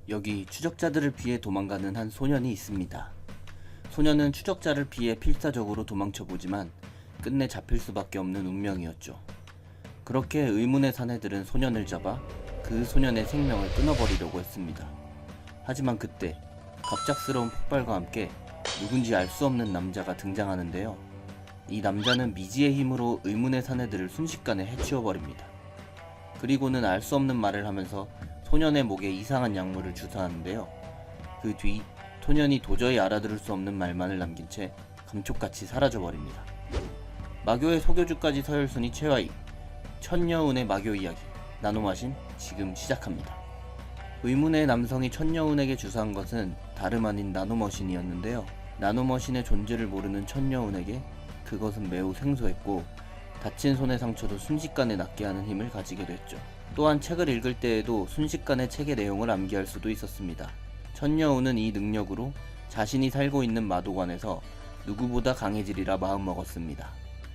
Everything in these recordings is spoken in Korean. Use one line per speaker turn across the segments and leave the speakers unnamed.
여기 추적자들을 피해 도망가는 한 소년이 있습니다. 소년은 추적자를 피해 필사적으로 도망쳐보지만 끝내 잡힐 수밖에 없는 운명이었죠. 그렇게 의문의 사내들은 소년을 잡아 그 소년의 생명을 끊어버리려고 했습니다. 하지만 그때 갑작스러운 폭발과 함께 누군지 알 수 없는 남자가 등장하는데요. 이 남자는 미지의 힘으로 의문의 사내들을 순식간에 해치워버립니다. 그리고는 알 수 없는 말을 하면서 소년의 목에 이상한 약물을 주사하는데요. 그 뒤 소년이 도저히 알아들을 수 없는 말만을 남긴 채 감쪽같이 사라져버립니다. 마교의 소교주까지 서열순위 최하위, 천여운의 마교 이야기 나노마신 지금 시작합니다. 의문의 남성이 천여운에게 주사한 것은 다름 아닌 나노머신이었는데요. 나노머신의 존재를 모르는 천여운에게 그것은 매우 생소했고 다친 손의 상처도 순식간에 낫게 하는 힘을 가지게 됐죠. 또한 책을 읽을 때에도 순식간에 책의 내용을 암기할 수도 있었습니다. 천여운은 이 능력으로 자신이 살고 있는 마도관에서 누구보다 강해지리라 마음먹었습니다.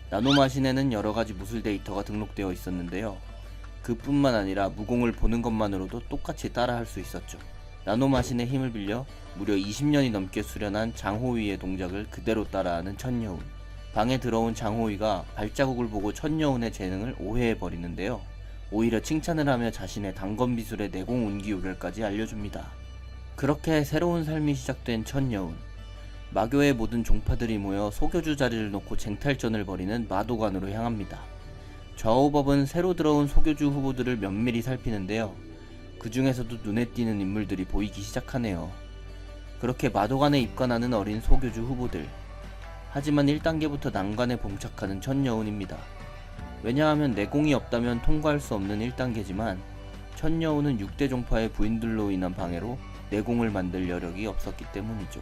나노마신에는 여러가지 무술 데이터가 등록되어 있었는데요. 그뿐만 아니라 무공을 보는 것만으로도 똑같이 따라할 수 있었죠. 나노마신의 힘을 빌려 무려 20년이 넘게 수련한 장호위의 동작을 그대로 따라하는 천여운. 방에 들어온 장호위가 발자국을 보고 천여운의 재능을 오해해버리는데요. 오히려 칭찬을 하며 자신의 단검비술의 내공 운기요령까지 알려줍니다. 그렇게 새로운 삶이 시작된 천여운. 마교의 모든 종파들이 모여 소교주 자리를 놓고 쟁탈전을 벌이는 마도관으로 향합니다. 좌우법은 새로 들어온 소교주 후보들을 면밀히 살피는데요. 그 중에서도 눈에 띄는 인물들이 보이기 시작하네요. 그렇게 마도관에 입관하는 어린 소교주 후보들. 하지만 1단계부터 난관에 봉착하는 천여운입니다. 왜냐하면 내공이 없다면 통과할 수 없는 1단계지만 천여운은 6대 종파의 부인들로 인한 방해로 내공을 만들 여력이 없었기 때문이죠.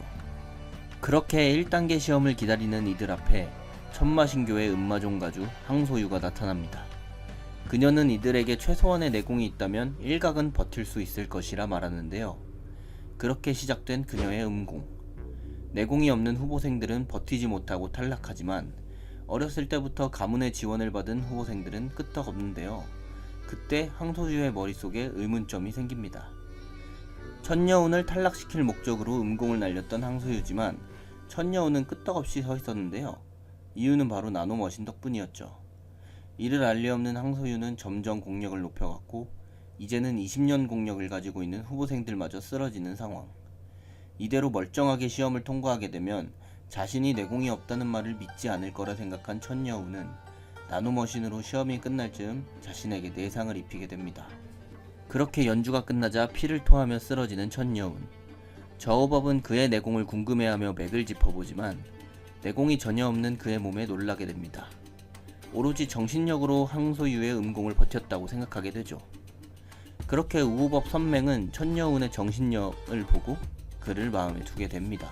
그렇게 1단계 시험을 기다리는 이들 앞에 천마신교의 음마종가주 항소유가 나타납니다. 그녀는 이들에게 최소한의 내공이 있다면 일각은 버틸 수 있을 것이라 말하는데요. 그렇게 시작된 그녀의 음공. 내공이 없는 후보생들은 버티지 못하고 탈락하지만 어렸을 때부터 가문의 지원을 받은 후보생들은 끄떡없는데요. 그때 항소유의 머릿속에 의문점이 생깁니다. 천여운을 탈락시킬 목적으로 음공을 날렸던 항소유지만 천여운은 끄떡없이 서 있었는데요. 이유는 바로 나노머신 덕분이었죠. 이를 알 리 없는 항소유는 점점 공력을 높여갔고 이제는 20년 공력을 가지고 있는 후보생들마저 쓰러지는 상황. 이대로 멀쩡하게 시험을 통과하게 되면 자신이 내공이 없다는 말을 믿지 않을 거라 생각한 천여운은 나노머신으로 시험이 끝날 즈음 자신에게 내상을 입히게 됩니다. 그렇게 연주가 끝나자 피를 토하며 쓰러지는 천여운. 저우법은 그의 내공을 궁금해하며 맥을 짚어보지만 내공이 전혀 없는 그의 몸에 놀라게 됩니다. 오로지 정신력으로 항소유의 음공을 버텼다고 생각하게 되죠. 그렇게 우호법 선맹은 천여운의 정신력을 보고 그를 마음에 두게 됩니다.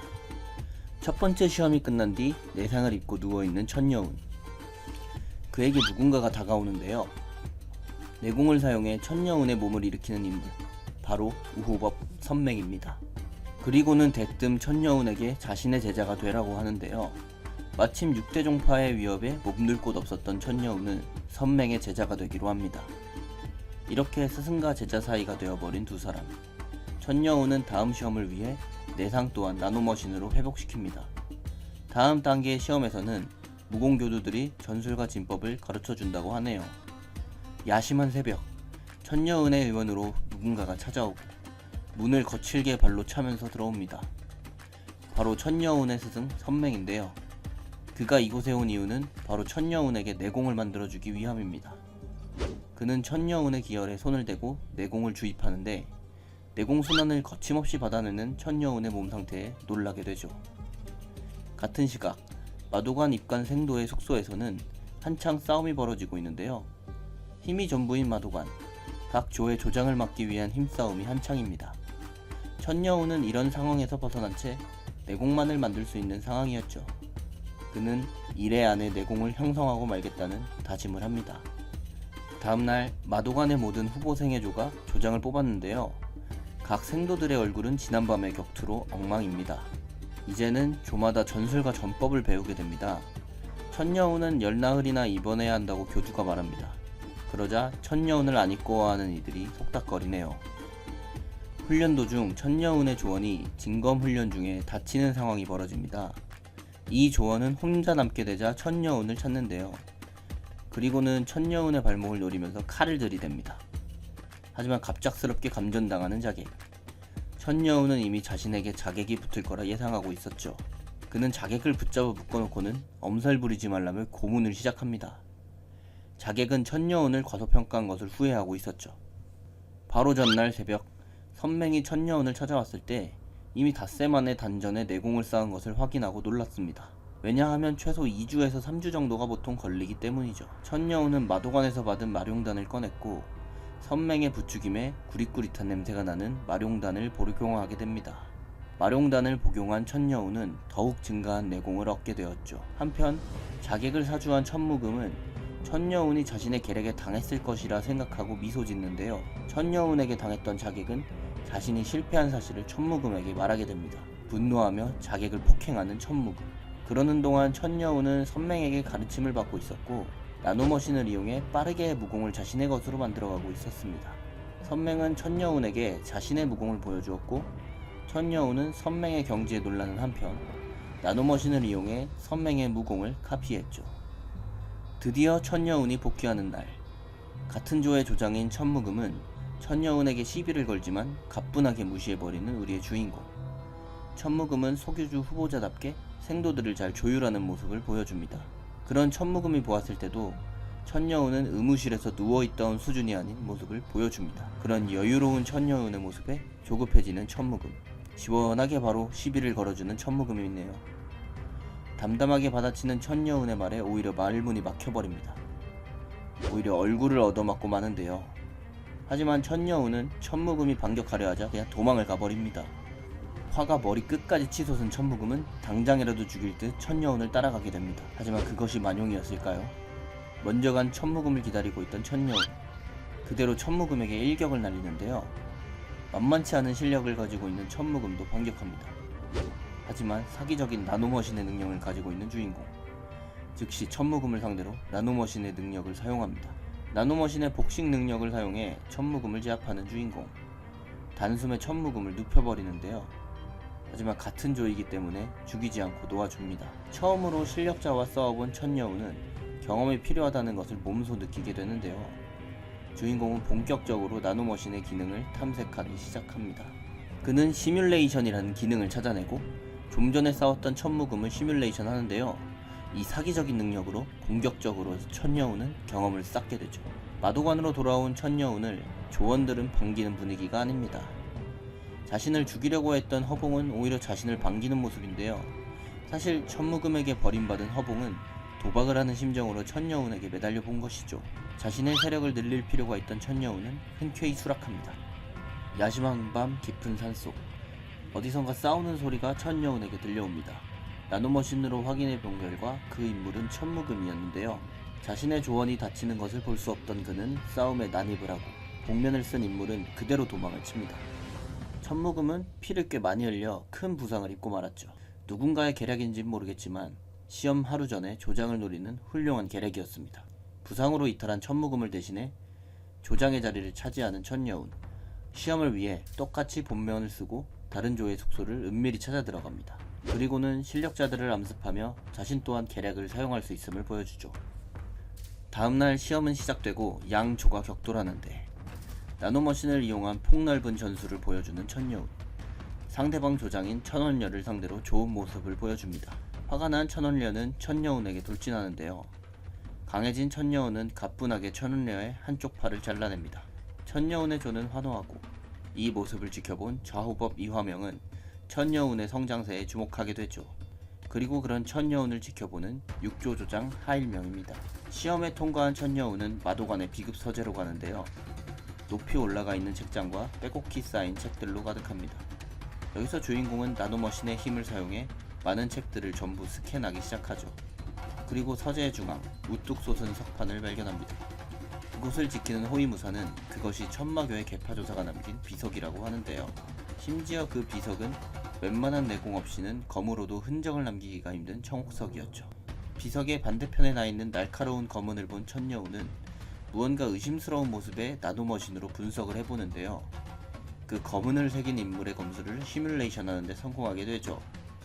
첫 번째 시험이 끝난 뒤 내상을 입고 누워있는 천여운. 그에게 누군가가 다가오는데요. 내공을 사용해 천여운의 몸을 일으키는 인물, 바로 우호법 선맹입니다. 그리고는 대뜸 천여운에게 자신의 제자가 되라고 하는데요. 마침 6대 종파의 위협에 몸둘 곳 없었던 천여운은 선맹의 제자가 되기로 합니다. 이렇게 스승과 제자 사이가 되어버린 두 사람. 천여운은 다음 시험을 위해 내상 또한 나노머신으로 회복시킵니다. 다음 단계의 시험에서는 무공교두들이 전술과 진법을 가르쳐준다고 하네요. 야심한 새벽, 천여운의 의원으로 누군가가 찾아오고 문을 거칠게 발로 차면서 들어옵니다. 바로 천여운의 스승 선맹인데요. 그가 이곳에 온 이유는 바로 천여운에게 내공을 만들어주기 위함입니다. 그는 천여운의 기혈에 손을 대고 내공을 주입하는데 내공 순환을 거침없이 받아내는 천여운의 몸 상태에 놀라게 되죠. 같은 시각 마도관 입관 생도의 숙소에서는 한창 싸움이 벌어지고 있는데요. 힘이 전부인 마도관, 각 조의 조장을 막기 위한 힘싸움이 한창입니다. 천여운은 이런 상황에서 벗어난 채 내공만을 만들 수 있는 상황이었죠. 그는 1회 안에 내공을 형성하고 말겠다는 다짐을 합니다. 다음날 마도관의 모든 후보생의 조가 조장을 뽑았는데요. 각 생도들의 얼굴은 지난밤의 격투로 엉망입니다. 이제는 조마다 전술과 전법을 배우게 됩니다. 천여운은 열나흘이나 입원해야 한다고 교주가 말합니다. 그러자 천여운을 안 입고와하는 이들이 속닥거리네요. 훈련 도중 천여운의 조원이 진검 훈련 중에 다치는 상황이 벌어집니다. 이 조원은 혼자 남게 되자 천여운을 찾는데요. 그리고는 천여운의 발목을 노리면서 칼을 들이댑니다. 하지만 갑작스럽게 감전당하는 자객. 천여운은 이미 자신에게 자객이 붙을 거라 예상하고 있었죠. 그는 자객을 붙잡아 묶어놓고는 엄살 부리지 말라며 고문을 시작합니다. 자객은 천여운을 과소평가한 것을 후회하고 있었죠. 바로 전날 새벽, 선맹이 천여운을 찾아왔을 때 이미 닷새 만에 단전에 내공을 쌓은 것을 확인하고 놀랐습니다. 왜냐하면 최소 2주에서 3주 정도가 보통 걸리기 때문이죠. 천여운은 마도관에서 받은 마룡단을 꺼냈고 선맹의 부추김에 구릿구릿한 냄새가 나는 마룡단을 복용하게 됩니다. 마룡단을 복용한 천여운은 더욱 증가한 내공을 얻게 되었죠. 한편 자객을 사주한 천무금은 천여운이 자신의 계략에 당했을 것이라 생각하고 미소 짓는데요. 천여운에게 당했던 자객은 자신이 실패한 사실을 천무금에게 말하게 됩니다. 분노하며 자객을 폭행하는 천무금. 그러는 동안 천여운은 선맹에게 가르침을 받고 있었고 나노머신을 이용해 빠르게 무공을 자신의 것으로 만들어가고 있었습니다. 선맹은 천여운에게 자신의 무공을 보여주었고 천여운은 선맹의 경지에 놀라는 한편 나노머신을 이용해 선맹의 무공을 카피했죠. 드디어 천여운이 복귀하는 날, 같은 조의 조장인 천무금은 천여운에게 시비를 걸지만 가뿐하게 무시해버리는 우리의 주인공. 천무금은 소규주 후보자답게 생도들을 잘 조율하는 모습을 보여줍니다. 그런 천무금이 보았을 때도 천여운은 의무실에서 누워있던 수준이 아닌 모습을 보여줍니다. 그런 여유로운 천여운의 모습에 조급해지는 천무금. 시원하게 바로 시비를 걸어주는 천무금이 있네요. 담담하게 받아치는 천여운의 말에 오히려 말문이 막혀버립니다. 오히려 얼굴을 얻어맞고 마는데요. 하지만 천여운은 천무금이 반격하려 하자 그냥 도망을 가버립니다. 화가 머리 끝까지 치솟은 천무금은 당장이라도 죽일 듯 천여운을 따라가게 됩니다. 하지만 그것이 만용이었을까요? 먼저 간 천무금을 기다리고 있던 천여운. 그대로 천무금에게 일격을 날리는데요. 만만치 않은 실력을 가지고 있는 천무금도 반격합니다. 하지만 사기적인 나노머신의 능력을 가지고 있는 주인공. 즉시 천무금을 상대로 나노머신의 능력을 사용합니다. 나노머신의 복식 능력을 사용해 천무금을 제압하는 주인공. 단숨에 천무금을 눕혀버리는데요. 하지만 같은 조이기 때문에 죽이지 않고 놓아줍니다. 처음으로 실력자와 싸워본 천여운은 경험이 필요하다는 것을 몸소 느끼게 되는데요. 주인공은 본격적으로 나노머신의 기능을 탐색하기 시작합니다. 그는 시뮬레이션이라는 기능을 찾아내고 좀 전에 싸웠던 천무금을 시뮬레이션 하는데요. 이 사기적인 능력으로 공격적으로 천여운은 경험을 쌓게 되죠. 마도관으로 돌아온 천여운을 조원들은 반기는 분위기가 아닙니다. 자신을 죽이려고 했던 허봉은 오히려 자신을 반기는 모습인데요. 사실 천무금에게 버림받은 허봉은 도박을 하는 심정으로 천여운에게 매달려 본 것이죠. 자신의 세력을 늘릴 필요가 있던 천여운은 흔쾌히 수락합니다. 야심한 밤 깊은 산속, 어디선가 싸우는 소리가 천여운에게 들려옵니다. 나노머신으로 확인해 본 결과 그 인물은 천무금이었는데요. 자신의 조원이 다치는 것을 볼 수 없던 그는 싸움에 난입을 하고 복면을 쓴 인물은 그대로 도망을 칩니다. 천무금은 피를 꽤 많이 흘려 큰 부상을 입고 말았죠. 누군가의 계략인지는 모르겠지만 시험 하루 전에 조장을 노리는 훌륭한 계략이었습니다. 부상으로 이탈한 천무금을 대신해 조장의 자리를 차지하는 천여운. 시험을 위해 똑같이 본면을 쓰고 다른 조의 숙소를 은밀히 찾아 들어갑니다. 그리고는 실력자들을 암습하며 자신 또한 계략을 사용할 수 있음을 보여주죠. 다음날 시험은 시작되고 양 조가 격돌하는데 나노머신을 이용한 폭넓은 전술을 보여주는 천여운. 상대방 조장인 천원녀를 상대로 좋은 모습을 보여줍니다. 화가 난 천원녀는 천여운에게 돌진하는데요. 강해진 천여운은 가뿐하게 천원녀의 한쪽 팔을 잘라냅니다. 천여운의 조는 환호하고 이 모습을 지켜본 좌후법 이화명은 천여운의 성장세에 주목하게 되죠. 그리고 그런 천여운을 지켜보는 육조 조장 하일명입니다. 시험에 통과한 천여운은 마도관의 비급 서재로 가는데요. 높이 올라가 있는 책장과 빼곡히 쌓인 책들로 가득합니다. 여기서 주인공은 나노머신의 힘을 사용해 많은 책들을 전부 스캔하기 시작하죠. 그리고 서재의 중앙, 우뚝 솟은 석판을 발견합니다. 그곳을 지키는 호위무사는 그것이 천마교의 계파조사가 남긴 비석이라고 하는데요. 심지어 그 비석은 웬만한 내공 없이는 검으로도 흔적을 남기기가 힘든 청옥석이었죠. 비석의 반대편에 나있는 날카로운 검은을 본 천여운은 무언가 의심스러운 모습의 나노머신으로 분석을 해보는데요. 그 검은을 새긴 인물의 검수를 시뮬레이션하는 데 성공하게 되죠.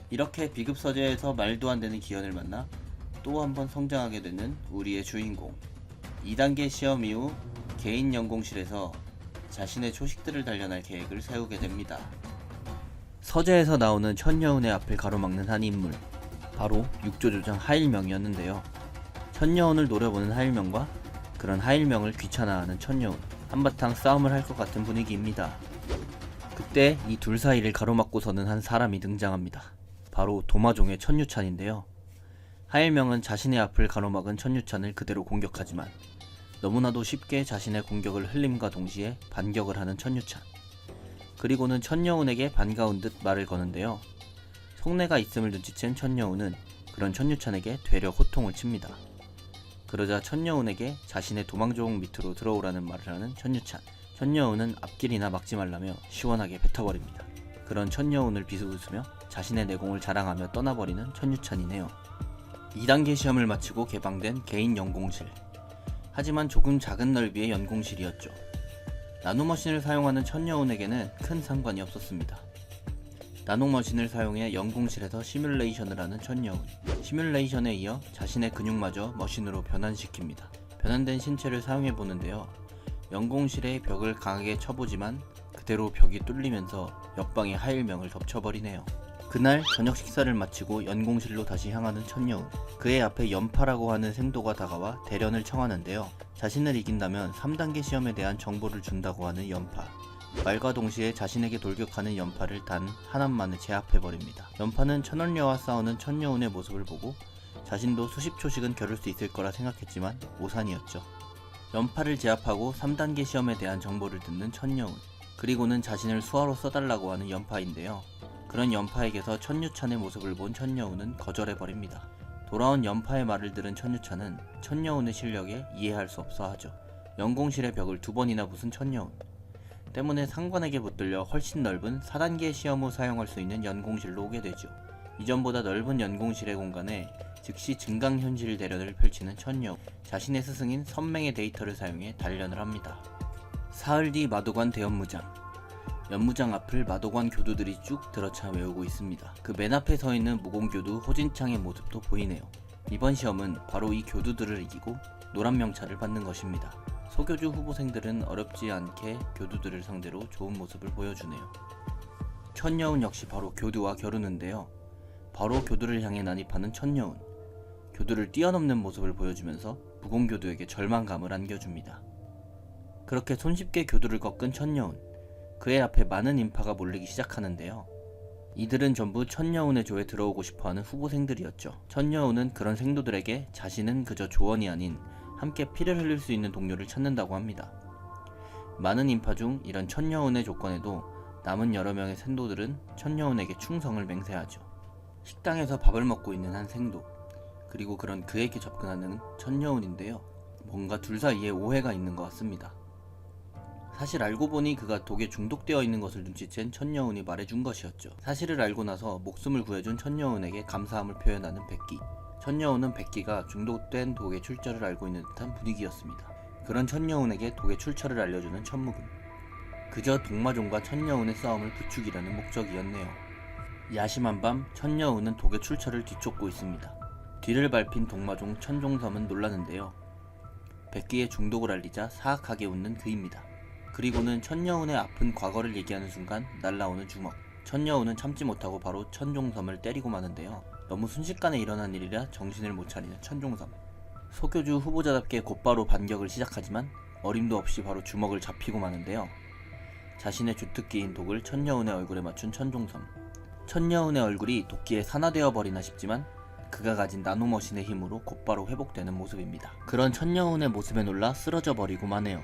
이렇게 비급 서재에서 말도 안 되는 기현을 만나 또 한 번 성장하게 되는 우리의 주인공. 2단계 시험 이후 개인 연공실에서 자신의 초식들을 단련할 계획을 세우게 됩니다. 서재에서 나오는 천여운의 앞을 가로막는 한 인물, 바로 육조조장 하일명이었는데요. 천여운을 노려보는 하일명과 그런 하일명을 귀찮아하는 천여운, 한바탕 싸움을 할 것 같은 분위기입니다. 그때 이 둘 사이를 가로막고서는 한 사람이 등장합니다. 바로 도마종의 천유찬인데요. 하일명은 자신의 앞을 가로막은 천유찬을 그대로 공격하지만 너무나도 쉽게 자신의 공격을 흘림과 동시에 반격을 하는 천유찬. 그리고는 천여운에게 반가운 듯 말을 거는데요. 속내가 있음을 눈치챈 천여운은 그런 천유찬에게 되려 호통을 칩니다. 그러자 천여운에게 자신의 도망종 밑으로 들어오라는 말을 하는 천유찬. 천여운은 앞길이나 막지 말라며 시원하게 뱉어버립니다. 그런 천여운을 비웃으며 자신의 내공을 자랑하며 떠나버리는 천유찬이네요. 2단계 시험을 마치고 개방된 개인 연공실. 하지만 조금 작은 넓이의 연공실이었죠. 나노머신을 사용하는 천여운에게는 큰 상관이 없었습니다. 나노머신을 사용해 연공실에서 시뮬레이션을 하는 천여운. 시뮬레이션에 이어 자신의 근육마저 머신으로 변환시킵니다. 변환된 신체를 사용해보는데요. 연공실의 벽을 강하게 쳐보지만 그대로 벽이 뚫리면서 옆방의 하일명을 덮쳐버리네요. 그날 저녁 식사를 마치고 연공실로 다시 향하는 천여운. 그의 앞에 연파라고 하는 생도가 다가와 대련을 청하는데요. 자신을 이긴다면 3단계 시험에 대한 정보를 준다고 하는 연파. 말과 동시에 자신에게 돌격하는 연파를 단 하나만에 제압해버립니다. 연파는 천원녀와 싸우는 천여운의 모습을 보고 자신도 수십 초씩은 겨룰 수 있을 거라 생각했지만 오산이었죠. 연파를 제압하고 3단계 시험에 대한 정보를 듣는 천여운. 그리고는 자신을 수하로 써달라고 하는 연파인데요. 그런 연파에게서 천유찬의 모습을 본 천여운은 거절해버립니다. 돌아온 연파의 말을 들은 천유찬은 천여운의 실력에 이해할 수 없어 하죠. 연공실의 벽을 2번이나 부순 천여운 때문에 상관에게 붙들려 훨씬 넓은 4단계 시험 후 사용할 수 있는 연공실로 오게 되죠. 이전보다 넓은 연공실의 공간에 즉시 증강현실 대련을 펼치는 천여운. 자신의 스승인 선맹의 데이터를 사용해 단련을 합니다. 사흘 뒤 마도관 대연무장. 연무장 앞을 마도관 교두들이 쭉 들어차 외우고 있습니다. 그 맨 앞에 서 있는 무공교두 호진창의 모습도 보이네요. 이번 시험은 바로 이 교두들을 이기고 노란 명찰을 받는 것입니다. 소교주 후보생들은 어렵지 않게 교두들을 상대로 좋은 모습을 보여주네요. 천여운 역시 바로 교두와 겨루는데요. 바로 교두를 향해 난입하는 천여운. 교두를 뛰어넘는 모습을 보여주면서 무공교두에게 절망감을 안겨줍니다. 그렇게 손쉽게 교두를 꺾은 천여운. 그의 앞에 많은 인파가 몰리기 시작하는데요. 이들은 전부 천여운의 조에 들어오고 싶어하는 후보생들이었죠. 천여운은 그런 생도들에게 자신은 그저 조언이 아닌 함께 피를 흘릴 수 있는 동료를 찾는다고 합니다. 많은 인파 중 이런 천여운의 조건에도 남은 여러 명의 생도들은 천여운에게 충성을 맹세하죠. 식당에서 밥을 먹고 있는 한 생도, 그리고 그런 그에게 접근하는 천여운인데요. 뭔가 둘 사이에 오해가 있는 것 같습니다. 사실 알고 보니 그가 독에 중독되어 있는 것을 눈치챈 천여운이 말해준 것이었죠. 사실을 알고 나서 목숨을 구해준 천여운에게 감사함을 표현하는 백기. 천여운은 백기가 중독된 독의 출처를 알고 있는 듯한 분위기였습니다. 그런 천여운에게 독의 출처를 알려주는 천무금. 그저 독마종과 천여운의 싸움을 부추기려는 목적이었네요. 야심한 밤 천여운은 독의 출처를 뒤쫓고 있습니다. 뒤를 밟힌 독마종 천종섬은 놀라는데요. 백기의 중독을 알리자 사악하게 웃는 그입니다. 그리고는 천여운의 아픈 과거를 얘기하는 순간 날라오는 주먹. 천여운은 참지 못하고 바로 천종섬을 때리고 마는데요. 너무 순식간에 일어난 일이라 정신을 못 차리는 천종섬. 소교주 후보자답게 곧바로 반격을 시작하지만 어림도 없이 바로 주먹을 잡히고 마는데요. 자신의 주특기인 독을 천여운의 얼굴에 맞춘 천종섬. 천여운의 얼굴이 도끼에 산화되어 버리나 싶지만 그가 가진 나노머신의 힘으로 곧바로 회복되는 모습입니다. 그런 천여운의 모습에 놀라 쓰러져 버리고 마네요.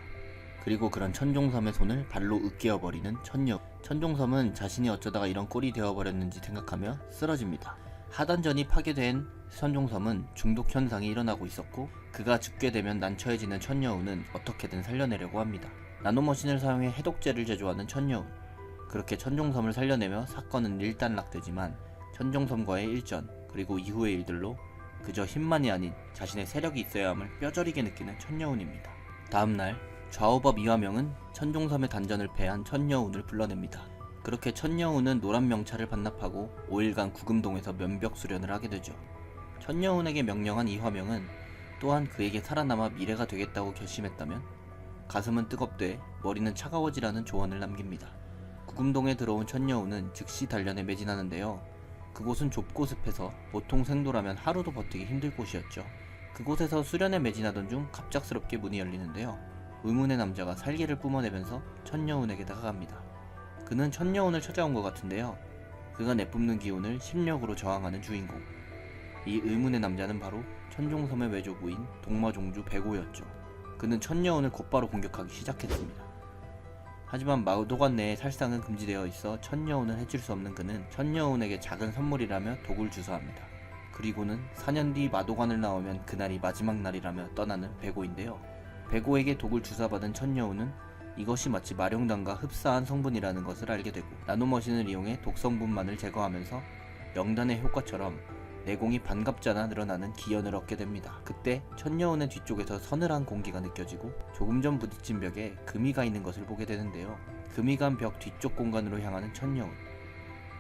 그리고 그런 천종섬의 손을 발로 으깨어버리는 천여운. 천종섬은 자신이 어쩌다가 이런 꼴이 되어버렸는지 생각하며 쓰러집니다. 하단전이 파괴된 천종섬은 중독 현상이 일어나고 있었고 그가 죽게 되면 난처해지는 천여운은 어떻게든 살려내려고 합니다. 나노머신을 사용해 해독제를 제조하는 천여운. 그렇게 천종섬을 살려내며 사건은 일단락되지만 천종섬과의 일전 그리고 이후의 일들로 그저 힘만이 아닌 자신의 세력이 있어야 함을 뼈저리게 느끼는 천여운입니다. 다음날 좌우법 이화명은 천종섬의 단전을 패한 천여운을 불러냅니다. 그렇게 천여운은 노란 명찰을 반납하고 5일간 구금동에서 면벽 수련을 하게 되죠. 천여운에게 명령한 이화명은 또한 그에게 살아남아 미래가 되겠다고 결심했다면 가슴은 뜨겁되 머리는 차가워지라는 조언을 남깁니다. 구금동에 들어온 천여운은 즉시 단련에 매진하는데요. 그곳은 좁고 습해서 보통 생도라면 하루도 버티기 힘들 곳이었죠. 그곳에서 수련에 매진하던 중 갑작스럽게 문이 열리는데요. 의문의 남자가 살기를 뿜어내면서 천여운에게 다가갑니다. 그는 천여운을 찾아온 것 같은데요. 그가 내뿜는 기운을 심력으로 저항하는 주인공. 이 의문의 남자는 바로 천종섬의 외조부인 동마종주 백오였죠. 그는 천여운을 곧바로 공격하기 시작했습니다. 하지만 마도관 내에 살상은 금지되어 있어 천여운을 해칠 수 없는 그는 천여운에게 작은 선물이라며 독을 주사합니다. 그리고는 4년 뒤 마도관을 나오면 그날이 마지막 날이라며 떠나는 백오인데요. 백오에게 독을 주사받은 천여운은 이것이 마치 마룡단과 흡사한 성분이라는 것을 알게 되고 나노머신을 이용해 독성분만을 제거하면서 영단의 효과처럼 내공이 반갑잖아 늘어나는 기연을 얻게 됩니다. 그때 천여운의 뒤쪽에서 서늘한 공기가 느껴지고 조금 전 부딪힌 벽에 금이가 있는 것을 보게 되는데요. 금이 간 벽 뒤쪽 공간으로 향하는 천여운.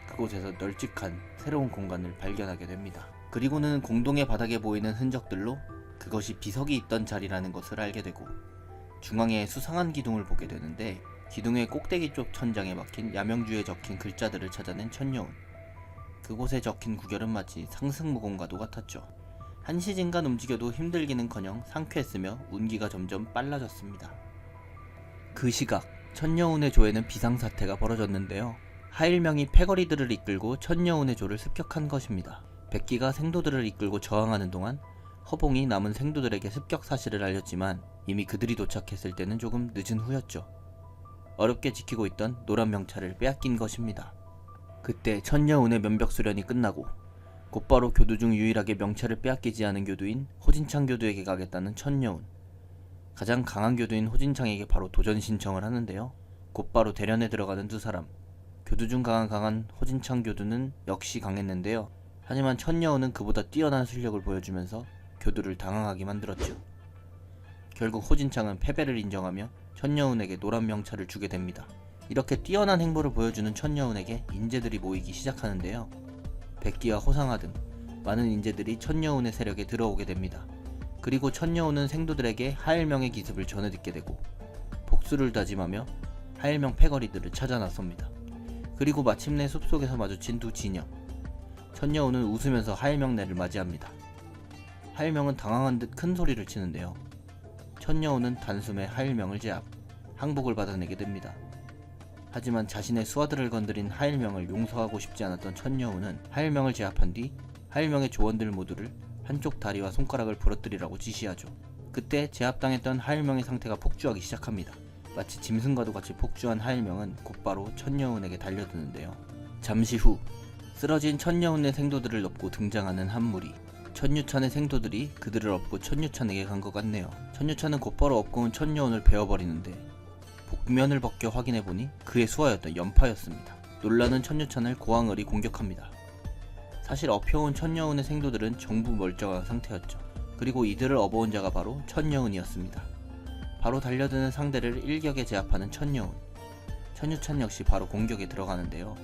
그곳에서 널찍한 새로운 공간을 발견하게 됩니다. 그리고는 공동의 바닥에 보이는 흔적들로 그것이 비석이 있던 자리라는 것을 알게 되고 중앙에 수상한 기둥을 보게 되는데 기둥의 꼭대기 쪽 천장에 박힌 야명주에 적힌 글자들을 찾아낸 천여운. 그곳에 적힌 구결은 마치 상승무공과도 같았죠. 한시진간 움직여도 힘들기는커녕 상쾌했으며 운기가 점점 빨라졌습니다. 그 시각 천여운의 조에는 비상사태가 벌어졌는데요. 하일명이 패거리들을 이끌고 천여운의 조를 습격한 것입니다. 백기가 생도들을 이끌고 저항하는 동안 허봉이 남은 생도들에게 습격 사실을 알렸지만 이미 그들이 도착했을 때는 조금 늦은 후였죠. 어렵게 지키고 있던 노란 명찰을 빼앗긴 것입니다. 그때 천여운의 면벽 수련이 끝나고 곧바로 교두 중 유일하게 명찰을 빼앗기지 않은 교두인 호진창 교두에게 가겠다는 천여운. 가장 강한 교두인 호진창에게 바로 도전 신청을 하는데요. 곧바로 대련에 들어가는 두 사람. 교두 중 강한 호진창 교두는 역시 강했는데요. 하지만 천여운은 그보다 뛰어난 실력을 보여주면서 교두를 당황하게 만들었죠. 결국 호진창은 패배를 인정하며 천여운에게 노란 명찰을 주게 됩니다. 이렇게 뛰어난 행보를 보여주는 천여운에게 인재들이 모이기 시작하는데요. 백기와 호상화 등 많은 인재들이 천여운의 세력에 들어오게 됩니다. 그리고 천여운은 생도들에게 하일명의 기습을 전해 듣게 되고 복수를 다짐하며 하일명 패거리들을 찾아 나섭니다. 그리고 마침내 숲속에서 마주친 두 진영. 천여운은 웃으면서 하일명네를 맞이합니다. 하일명은 당황한 듯 큰 소리를 치는데요. 천여운은 단숨에 하일명을 제압, 항복을 받아내게 됩니다. 하지만 자신의 수하들을 건드린 하일명을 용서하고 싶지 않았던 천여운은 하일명을 제압한 뒤 하일명의 조원들 모두를 한쪽 다리와 손가락을 부러뜨리라고 지시하죠. 그때 제압당했던 하일명의 상태가 폭주하기 시작합니다. 마치 짐승과도 같이 폭주한 하일명은 곧바로 천여운에게 달려드는데요. 잠시 후 쓰러진 천여운의 생도들을 업고 등장하는 한 무리. 천유찬의 생도들이 그들을 업고 천유찬에게 간 것 같네요. 천유찬은 곧바로 업고 온 천여운을 베어버리는데 복면을 벗겨 확인해보니 그의 수하였던 연파였습니다. 놀라는 천유찬을 고항을이 공격합니다. 사실 업혀온 천여운의 생도들은 전부 멀쩡한 상태였죠. 그리고 이들을 업어온 자가 바로 천여운이었습니다. 바로 달려드는 상대를 일격에 제압하는 천여운. 천유찬 역시 바로 공격에 들어가는데요.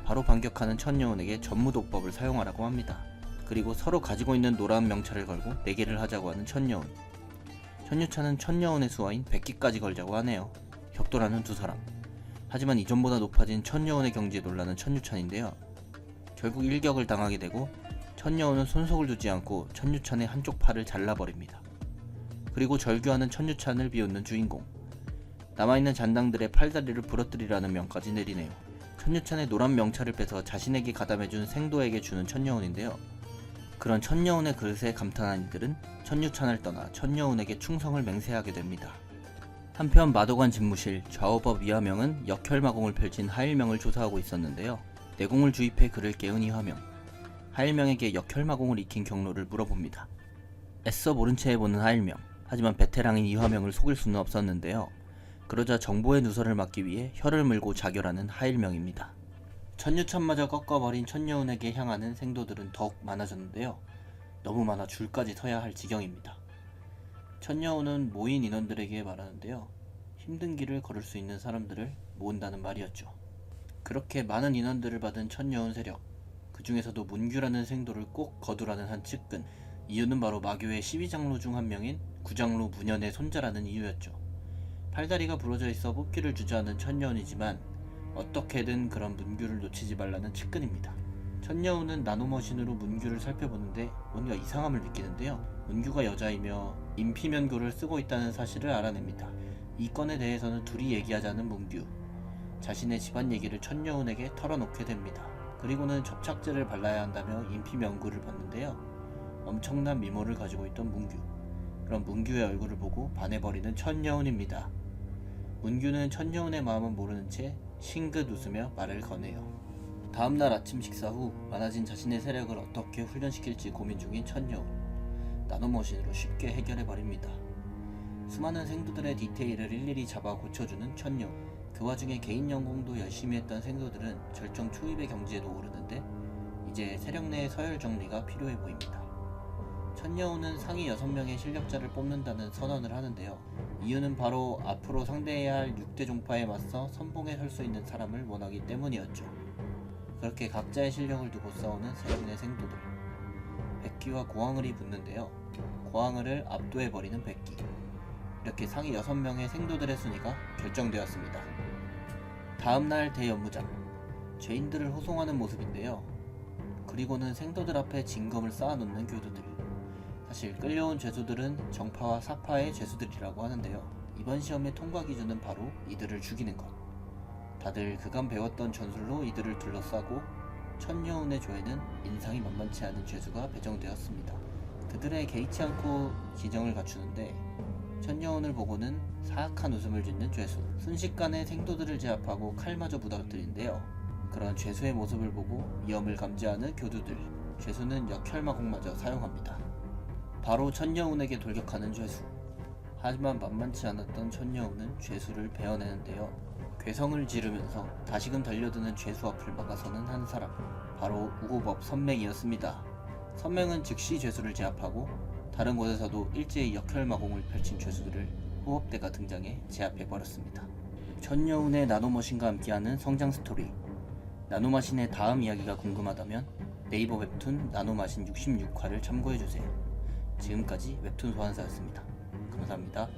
바로 반격하는 천여운에게 전무독법을 사용하라고 합니다. 그리고 서로 가지고 있는 노란 명찰을 걸고 내기를 하자고 하는 천여운. 천유찬은 천여운의 수하인 백기까지 걸자고 하네요. 격돌하는 두 사람. 하지만 이전보다 높아진 천여운의 경지에 놀라는 천유찬인데요. 결국 일격을 당하게 되고 천여운은 손속을 두지 않고 천유찬의 한쪽 팔을 잘라버립니다. 그리고 절규하는 천유찬을 비웃는 주인공. 남아있는 잔당들의 팔다리를 부러뜨리라는 명까지 내리네요. 천유찬의 노란 명찰을 빼서 자신에게 가담해준 생도에게 주는 천여운인데요. 그런 천여운의 그릇에 감탄한 이들은 천유찬을 떠나 천여운에게 충성을 맹세하게 됩니다. 한편 마도관 집무실 좌우법 이화명은 역혈마공을 펼친 하일명을 조사하고 있었는데요. 내공을 주입해 그를 깨운 이화명. 하일명에게 역혈마공을 익힌 경로를 물어봅니다. 애써 모른 채 해보는 하일명. 하지만 베테랑인 이화명을 속일 수는 없었는데요. 그러자 정보의 누설을 막기 위해 혀를 물고 자결하는 하일명입니다. 천유찬마저 꺾어버린 천여운에게 향하는 생도들은 더욱 많아졌는데요. 너무 많아 줄까지 서야 할 지경입니다. 천여우는 모인 인원들에게 말하는데요. 힘든 길을 걸을 수 있는 사람들을 모은다는 말이었죠. 그렇게 많은 인원들을 받은 천여운 세력, 그 중에서도 문규라는 생도를 꼭 거두라는 한 측근, 이유는 바로 마교의 12장로 중 한 명인 구장로 문현의 손자라는 이유였죠. 팔다리가 부러져 있어 뽑기를 주저하는 천여운이지만 어떻게든 그런 문규를 놓치지 말라는 측근입니다. 천여운은 나노머신으로 문규를 살펴보는데 뭔가 이상함을 느끼는데요. 문규가 여자이며 인피면고를 쓰고 있다는 사실을 알아냅니다. 이 건에 대해서는 둘이 얘기하자는 문규. 자신의 집안 얘기를 천여운에게 털어놓게 됩니다. 그리고는 접착제를 발라야 한다며 인피면고를 받는데요. 엄청난 미모를 가지고 있던 문규. 그럼 문규의 얼굴을 보고 반해버리는 천여운입니다. 문규는 천여운의 마음은 모르는 채 싱긋 웃으며 말을 거네요. 다음날 아침 식사 후 많아진 자신의 세력을 어떻게 훈련시킬지 고민 중인 천여운. 나노머신으로 쉽게 해결해버립니다. 수많은 생도들의 디테일을 일일이 잡아 고쳐주는 천여운. 그 와중에 개인 연공도 열심히 했던 생도들은 절정 초입의 경지에도 오르는데 이제 세력 내의 서열 정리가 필요해 보입니다. 천여운은 상위 6명의 실력자를 뽑는다는 선언을 하는데요. 이유는 바로 앞으로 상대해야 할 6대 종파에 맞서 선봉에 설 수 있는 사람을 원하기 때문이었죠. 그렇게 각자의 실력을 두고 싸우는 세력 내 생도들. 백기와 고항을이 붙는데요. 고항을을 압도해버리는 백기. 이렇게 상위 6명의 생도들의 순위가 결정되었습니다. 다음날 대연무장. 죄인들을 호송하는 모습인데요. 그리고는 생도들 앞에 징검을 쌓아놓는 교도들. 사실 끌려온 죄수들은 정파와 사파의 죄수들이라고 하는데요. 이번 시험의 통과 기준은 바로 이들을 죽이는 것. 다들 그간 배웠던 전술로 이들을 둘러싸고 천여운의 조에는 인상이 만만치 않은 죄수가 배정되었습니다. 그들의 개의치 않고 기정을 갖추는데 천여운을 보고는 사악한 웃음을 짓는 죄수, 순식간에 생도들을 제압하고 칼마저 부닥뜨리는데요. 그런 죄수의 모습을 보고 위험을 감지하는 교두들, 죄수는 역혈마공마저 사용합니다. 바로 천여운에게 돌격하는 죄수. 하지만 만만치 않았던 천여운은 죄수를 베어내는데요. 괴성을 지르면서 다시금 달려드는 죄수 앞을 막아서는 한 사람, 바로 우호법 선맹이었습니다. 선맹은 즉시 죄수를 제압하고 다른 곳에서도 일제히 역혈마공을 펼친 죄수들을 호흡대가 등장해 제압해버렸습니다. 천여운의 나노머신과 함께하는 성장 스토리. 나노마신의 다음 이야기가 궁금하다면 네이버 웹툰 나노마신 66화를 참고해주세요. 지금까지 웹툰 소환사였습니다. 감사합니다.